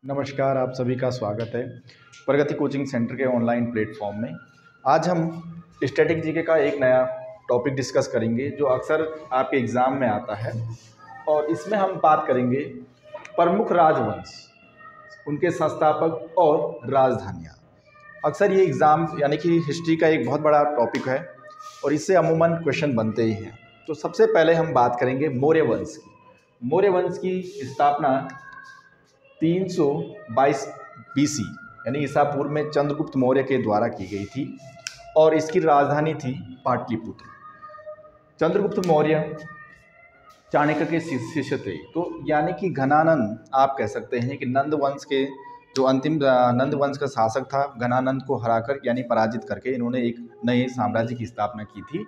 नमस्कार, आप सभी का स्वागत है प्रगति कोचिंग सेंटर के ऑनलाइन प्लेटफॉर्म में। आज हम स्टैटिक जीके का एक नया टॉपिक डिस्कस करेंगे जो अक्सर आपके एग्ज़ाम में आता है, और इसमें हम बात करेंगे प्रमुख राजवंश, उनके संस्थापक और राजधानियाँ। अक्सर ये एग्ज़ाम यानी कि हिस्ट्री का एक बहुत बड़ा टॉपिक है और इससे अमूमन क्वेश्चन बनते ही हैं। तो सबसे पहले हम बात करेंगे मौर्य वंश की। मौर्य वंश की स्थापना 322 BC यानी ईसा पूर्व में चंद्रगुप्त मौर्य के द्वारा की गई थी और इसकी राजधानी थी पाटलिपुत्र। चंद्रगुप्त मौर्य चाणक्य के शिष्य थे, तो यानी कि घनानंद आप कह सकते हैं कि नंद वंश के जो अंतिम नंद वंश का शासक था, घनानंद को हराकर यानी पराजित करके इन्होंने एक नए साम्राज्य की स्थापना की थी,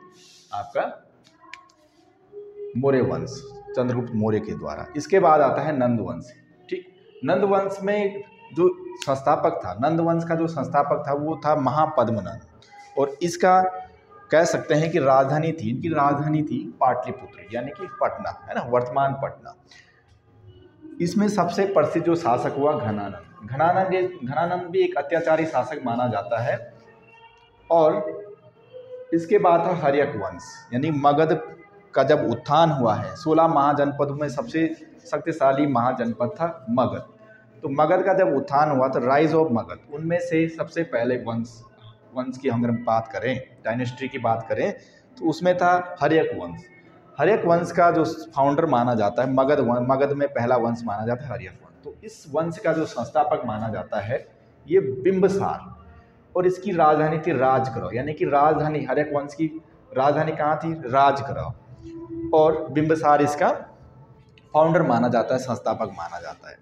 आपका मौर्य वंश चंद्रगुप्त मौर्य के द्वारा। इसके बाद आता है नंद वंश। ठीक, नंद वंश में जो संस्थापक था, नंद वंश का जो संस्थापक था वो था महापद्मनंद, और इसका कह सकते हैं कि राजधानी थी, इनकी राजधानी थी पाटलिपुत्र यानी कि पटना, है ना, वर्तमान पटना। इसमें सबसे प्रसिद्ध जो शासक हुआ घनानंद। घनानंद भी एक अत्याचारी शासक माना जाता है। और इसके बाद था हर्यक वंश, यानी मगध का जब उत्थान हुआ है, 16 महाजनपदों में सबसे शक्तिशाली महाजनपद था मगध। तो मगध का जब उत्थान हुआ तो राइज ऑफ मगध, उनमें से सबसे पहले वंश की हम बात करें, डायनेस्टी की बात करें, तो उसमें था हर्यक वंश। हर्यक वंश का जो फाउंडर माना जाता है, मगध में पहला वंश माना जाता है हर्यक वंश। तो इस वंश का जो संस्थापक माना जाता है ये बिंबिसार, और इसकी राजधानी थी राजगृह, यानी कि राजधानी हर्यक वंश की राजधानी कहाँ थी? राजगृह। और बिंबिसार इसका फाउंडर माना जाता है, संस्थापक माना जाता है।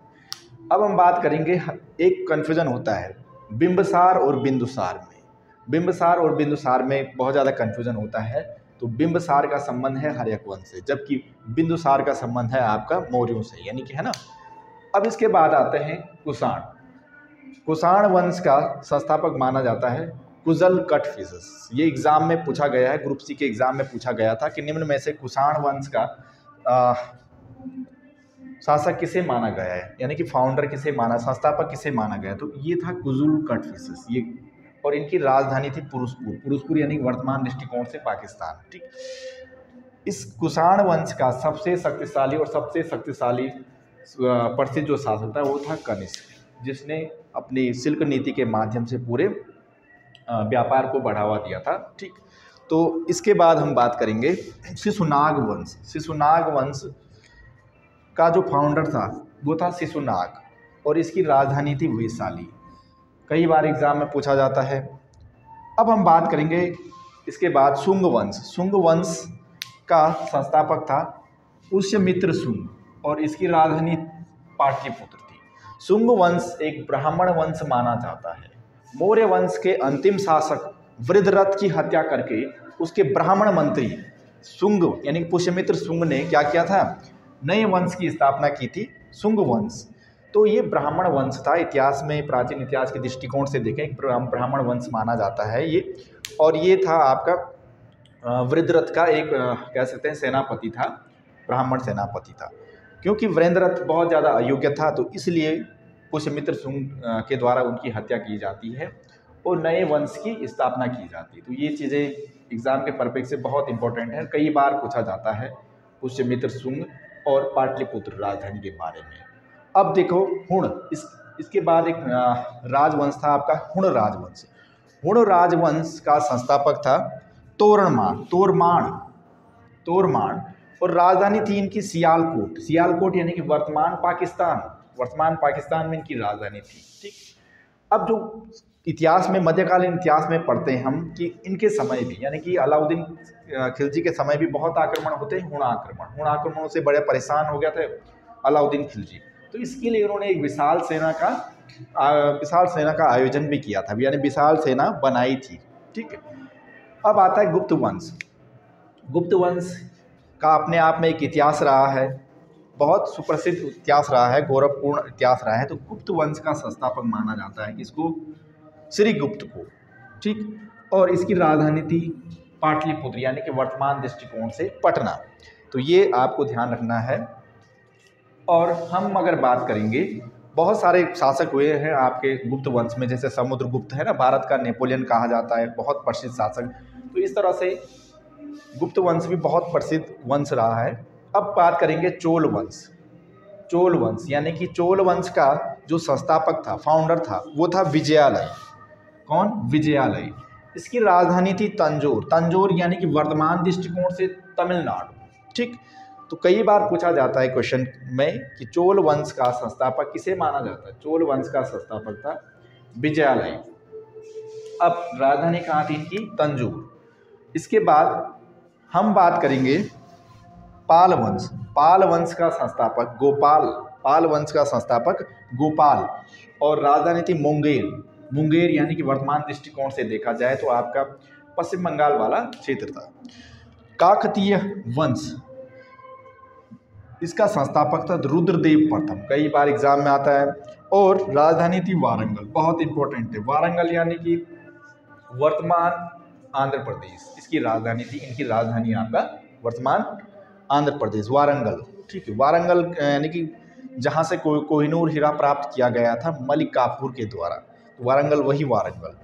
अब हम बात करेंगे, एक कन्फ्यूजन होता है बिंबिसार और बिंदुसार में। बिंबिसार और बिंदुसार में बहुत ज़्यादा कन्फ्यूजन होता है। तो बिंबिसार का संबंध है हर्यक वंश से, जबकि बिंदुसार का संबंध है आपका मौर्यों से, यानी कि, है ना। अब इसके बाद आते हैं कुषाण। कुषाण वंश का संस्थापक माना जाता है कुजल कटफिसस। ये एग्जाम में पूछा गया है, ग्रुप सी के एग्जाम में पूछा गया था कि निम्न में से कुषाण वंश का शासक किसे माना गया है, यानी कि फाउंडर किसे माना, संस्थापक किसे माना गया। तो ये था कुजुल कटफिसस ये, और इनकी राजधानी थी पुरुषपुर यानी वर्तमान दृष्टिकोण से पाकिस्तान। ठीक, इस कुषाण वंश का सबसे शक्तिशाली प्रसिद्ध जो शासक था वो था कनिष्क, जिसने अपनी सिल्क नीति के माध्यम से पूरे व्यापार को बढ़ावा दिया था। ठीक, तो इसके बाद हम बात करेंगे शिशुनाग वंश। शिशुनाग वंश का जो फाउंडर था वो था शिशुनाग, और इसकी राजधानी थी वैशाली। कई बार एग्जाम में पूछा जाता है। अब हम बात करेंगे इसके बाद शुंग वंश। शुंग वंश का संस्थापक था पुष्यमित्र शुंग, और इसकी राजधानी पाटलिपुत्र थी। शुंग वंश एक ब्राह्मण वंश माना जाता है। मौर्य वंश के अंतिम शासक वृद्धरथ की हत्या करके उसके ब्राह्मण मंत्री शुंग यानी पुष्यमित्र शुंग ने क्या किया था? नए वंश की स्थापना की थी, शुंग वंश। तो ये ब्राह्मण वंश था। इतिहास में, प्राचीन इतिहास के दृष्टिकोण से देखें, एक ब्राह्मण वंश माना जाता है ये। और ये था आपका वृद्धरथ का एक कह सकते हैं सेनापति था, ब्राह्मण सेनापति था। क्योंकि वृद्धरथ बहुत ज़्यादा अयोग्य था, तो इसलिए पुष्यमित्र शुंग के द्वारा उनकी हत्या की जाती है और नए वंश की स्थापना की जाती है। तो ये चीज़ें एग्जाम के पर्पज से बहुत इंपॉर्टेंट है, कई बार पूछा जाता है पुष्यमित्र शुंग और पाटलिपुत्र राजधानी के बारे में। अब देखो हुण, इसके बाद एक राजवंश था आपका हुण राजवंश। हुण राजवंश का संस्थापक था तोरमान, और राजधानी थी इनकी सियालकोट यानी कि वर्तमान पाकिस्तान में इनकी राजधानी थी। ठीक, अब जो इतिहास में, मध्यकालीन इतिहास में पढ़ते हैं हम कि इनके समय भी, यानी कि अलाउद्दीन खिलजी के समय भी बहुत आक्रमण होते हैं। हुण आक्रमणों से बड़े परेशान हो गया थे अलाउद्दीन खिलजी। तो इसके लिए उन्होंने एक विशाल सेना का आयोजन भी किया था, यानी विशाल सेना बनाई थी। ठीक है, अब आता है गुप्त वंश। गुप्त वंश का अपने आप में एक इतिहास रहा है, बहुत सुप्रसिद्ध इतिहास रहा है, गौरवपूर्ण इतिहास रहा है। तो गुप्त वंश का संस्थापक माना जाता है किसको? श्रीगुप्त को। ठीक, और इसकी राजधानी थी पाटलिपुत्र यानी कि वर्तमान दृष्टिकोण से पटना। तो ये आपको ध्यान रखना है। और हम अगर बात करेंगे बहुत सारे शासक हुए हैं आपके गुप्त वंश में, जैसे समुद्रगुप्त है ना, भारत का नेपोलियन कहा जाता है, बहुत प्रसिद्ध शासक। तो इस तरह से गुप्त वंश भी बहुत प्रसिद्ध वंश रहा है। अब बात करेंगे चोल वंश। चोल वंश यानी कि चोल वंश का जो संस्थापक था, फाउंडर था, वो था विजयालय। कौन? विजयालय। इसकी राजधानी थी तंजौर। तंजौर यानी कि वर्तमान दृष्टिकोण से तमिलनाडु। ठीक, तो कई बार पूछा जाता है क्वेश्चन में कि चोल वंश का संस्थापक किसे माना जाता है? चोल वंश का संस्थापक था विजयालय। अब राजधानी कहाँ थी इनकी? तंजौर। इसके बाद हम बात करेंगे पाल वंश। पाल वंश का संस्थापक गोपाल। पाल वंश का संस्थापक गोपाल, और राजधानी थी मुंगेर। मुंगेर यानी कि वर्तमान दृष्टिकोण से देखा जाए तो आपका पश्चिम बंगाल वाला क्षेत्र था। काकतीय वंश, इसका संस्थापक था रुद्रदेव प्रथम। कई बार एग्जाम में आता है। और राजधानी थी वारंगल। बहुत इंपॉर्टेंट है वारंगल, यानी कि वर्तमान आंध्र प्रदेश इसकी राजधानी थी। इनकी राजधानी आपका वर्तमान आंध्र प्रदेश, वारंगल। ठीक है, वारंगल यानी कि जहाँ से कोहिनूर हीरा प्राप्त किया गया था मलिक काफूर के द्वारा, तो वारंगल वही वारंगल।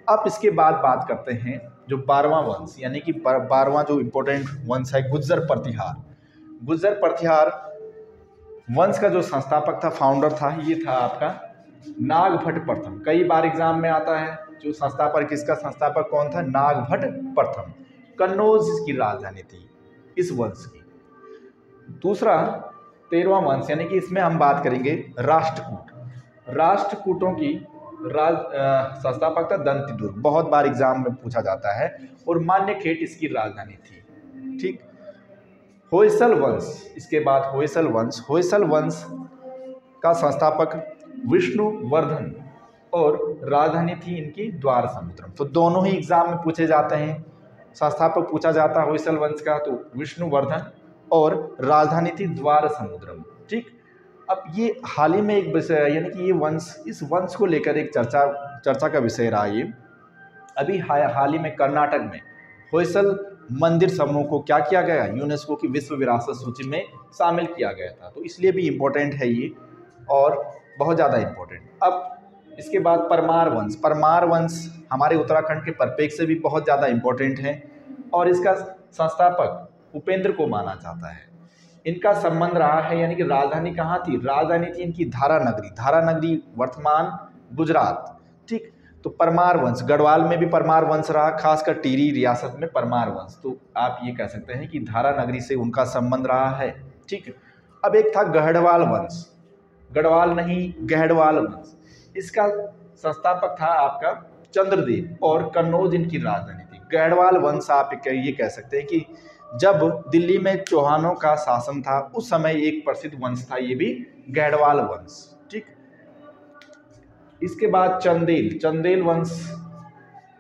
अब इसके बाद बात करते हैं जो 12वां वंश, यानी कि 12वां जो इम्पोर्टेंट वंश है गुज्जर प्रतिहार। गुज्जर प्रतिहार वंश का जो संस्थापक था, फाउंडर था, ये था आपका नागभट्ट प्रथम। कई बार एग्जाम में आता है जो संस्थापक, किसका संस्थापक कौन था? नागभट्ट प्रथम। कन्नौज इसकी राजधानी थी इस वंश की। दूसरा 13वां वंश, यानी कि इसमें हम बात करेंगे राष्ट्रकूट। राष्ट्रकूटों की संस्थापक था दंतिदुर्ग। बहुत बार एग्जाम में पूछा जाता है। और मान्यखेट इसकी राजधानी थी। ठीक, होयसल वंश। इसके बाद होयसल वंश। होयसल वंश का संस्थापक विष्णुवर्धन, और राजधानी थी इनकी द्वार समुद्रम। तो दोनों ही एग्जाम में पूछे जाते हैं। संस्थापक पूछा जाता है होयसल वंश का तो विष्णुवर्धन, और राजधानी थी द्वार समुद्रम। ठीक, अब ये हाल ही में एक विषय, यानी कि ये वंश, इस वंश को लेकर एक चर्चा का विषय रहा। ये अभी हाल ही में कर्नाटक में होयसल मंदिर समूह को क्या किया गया? यूनेस्को की विश्व विरासत सूची में शामिल किया गया था। तो इसलिए भी इम्पोर्टेंट है ये, और बहुत ज़्यादा इम्पोर्टेंट। अब इसके बाद परमार वंश। परमार वंश हमारे उत्तराखंड के परिप्रेक्ष्य से भी बहुत ज़्यादा इम्पोर्टेंट है, और इसका संस्थापक उपेंद्र को माना जाता है। इनका संबंध रहा है, यानी कि राजधानी कहाँ थी? राजधानी थी इनकी धारानगरी। धारानगरी वर्तमान गुजरात। ठीक, तो परमार वंश, गढ़वाल में भी परमार वंश रहा, खासकर टिहरी रियासत में परमार वंश। तो आप ये कह सकते हैं कि धारानगरी से उनका संबंध रहा है। ठीक, अब एक था गढ़वाल वंश। गढ़वाल नहीं, गहड़वाल वंश। इसका संस्थापक था आपका चंद्रदेव, और कन्नौज इनकी राजधानी थी। गहड़वाल वंश आप ये कह सकते हैं कि जब दिल्ली में चौहानों का शासन था उस समय एक प्रसिद्ध वंश था ये भी, गहड़वाल वंश। ठीक, इसके बाद चंदेल। चंदेल वंश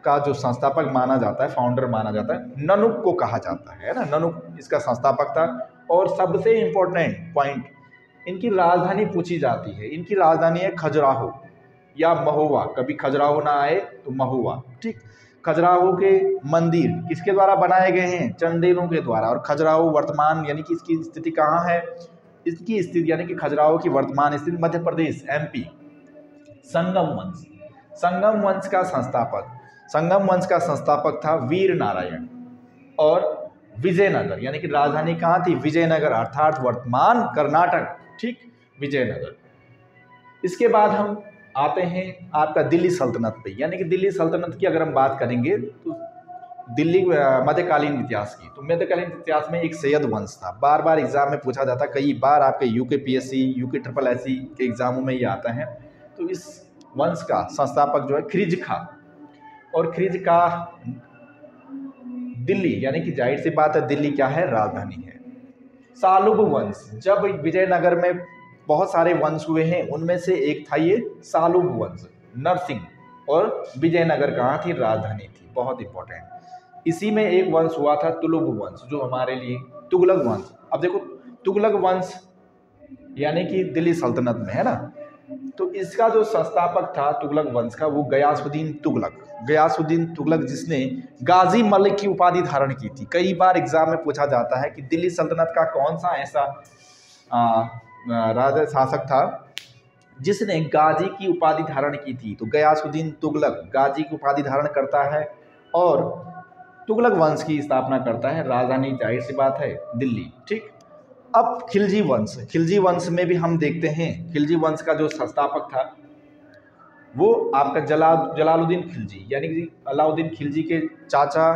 का जो संस्थापक माना जाता है, फाउंडर माना जाता है, ननुक को कहा जाता है ना, ननुक इसका संस्थापक था। और सबसे इम्पोर्टेंट पॉइंट, इनकी राजधानी पूछी जाती है। इनकी राजधानी है खजुराहो या महुआ। कभी खजुराहो ना आए तो महुआ। ठीक, खजुराहो के मंदिर किसके द्वारा बनाए गए हैं? चंदेलों के द्वारा। और खजुराहो वर्तमान, यानी कि इसकी स्थिति कहाँ है? इसकी स्थिति यानी कि खजुराहो की वर्तमान स्थिति मध्य प्रदेश, MP। संगम वंश। संगम वंश का संस्थापक था वीर नारायण, और विजयनगर, यानी कि राजधानी कहाँ थी? विजयनगर, अर्थात वर्तमान कर्नाटक। ठीक, विजयनगर। इसके बाद हम आते हैं आपका दिल्ली सल्तनत पे, यानी कि दिल्ली सल्तनत की अगर हम बात करेंगे तो दिल्ली मध्यकालीन इतिहास की, तो मध्यकालीन इतिहास में एक सैयद वंश था। बार बार एग्जाम में पूछा जाता, कई बार आपके UKPSC, UKSSC के एग्जामों में ये आता है। तो इस वंश का संस्थापक जो है खिरिज खां, और खिरिज खां दिल्ली, यानी कि जाहिर सी बात है दिल्ली क्या है? राजधानी है। सालुब वंश। जब विजयनगर में बहुत सारे वंश हुए हैं, उनमें से एक था ये सालुब वंश। नरसिंह, और विजयनगर कहाँ थी? राजधानी थी। बहुत इंपॉर्टेंट। इसी में एक वंश हुआ था तुलुग वंश, जो हमारे लिए तुगलक वंश। अब देखो, तुगलक वंश यानी कि दिल्ली सल्तनत में है ना, तो इसका जो संस्थापक था तुगलक वंश का, वो गयासुद्दीन तुगलक। गयासुद्दीन तुगलक, जिसने गाजी मलिक की उपाधि धारण की थी। कई बार एग्जाम में पूछा जाता है कि दिल्ली सल्तनत का कौन सा ऐसा राजा शासक था जिसने गाजी की उपाधि धारण की थी। तो गयासुद्दीन तुगलक गाजी की उपाधि धारण करता है और तुगलक वंश की स्थापना करता है। राजधानी जाहिर सी बात है दिल्ली। ठीक, अब खिलजी वंश में भी हम देखते हैं, खिलजी वंश का जो संस्थापक था वो आपका जलालुद्दीन खिलजी, यानी कि अलाउद्दीन खिलजी के चाचा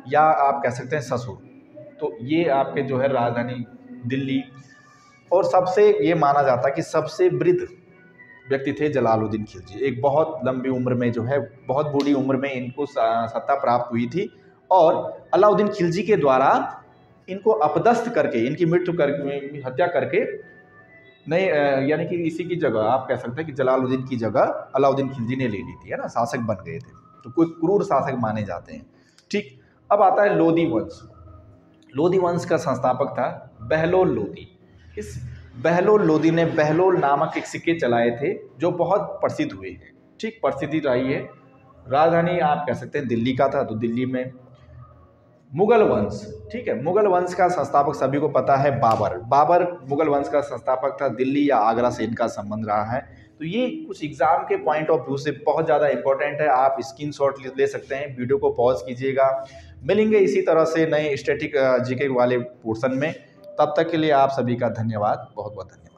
या आप कह सकते हैं ससुर। तो ये आपके जो है राजधानी दिल्ली, और सबसे ये माना जाता है कि सबसे वृद्ध व्यक्ति थे जलालुद्दीन खिलजी। एक बहुत लंबी उम्र में जो है, बहुत बूढ़ी उम्र में इनको सत्ता प्राप्त हुई थी और अलाउद्दीन खिलजी के द्वारा इनको अपदस्थ करके, इनकी हत्या करके नहीं, यानी कि इसी की जगह आप कह सकते हैं कि जलालुद्दीन की जगह अलाउद्दीन खिलजी ने ले ली थी, है ना, शासक बन गए थे। तो कोई क्रूर शासक माने जाते हैं। ठीक, अब आता है लोधी वंश। लोधी वंश का संस्थापक था बहलोल लोधी। इस बहलोल लोधी ने बहलोल नामक एक सिक्के चलाए थे जो बहुत प्रसिद्ध हुए हैं। ठीक, प्रसिद्धि रही है। राजधानी आप कह सकते हैं दिल्ली का था। तो दिल्ली में मुगल वंश, ठीक है, मुगल वंश का संस्थापक सभी को पता है बाबर मुगल वंश का संस्थापक था। दिल्ली या आगरा से इनका संबंध रहा है। तो ये कुछ एग्जाम के पॉइंट ऑफ व्यू से बहुत ज़्यादा इंपॉर्टेंट है। आप स्क्रीनशॉट ले सकते हैं, वीडियो को पॉज कीजिएगा। मिलेंगे इसी तरह से नए स्टैटिक जीके वाले पोर्शन में। तब तक के लिए आप सभी का धन्यवाद, बहुत बहुत धन्यवाद।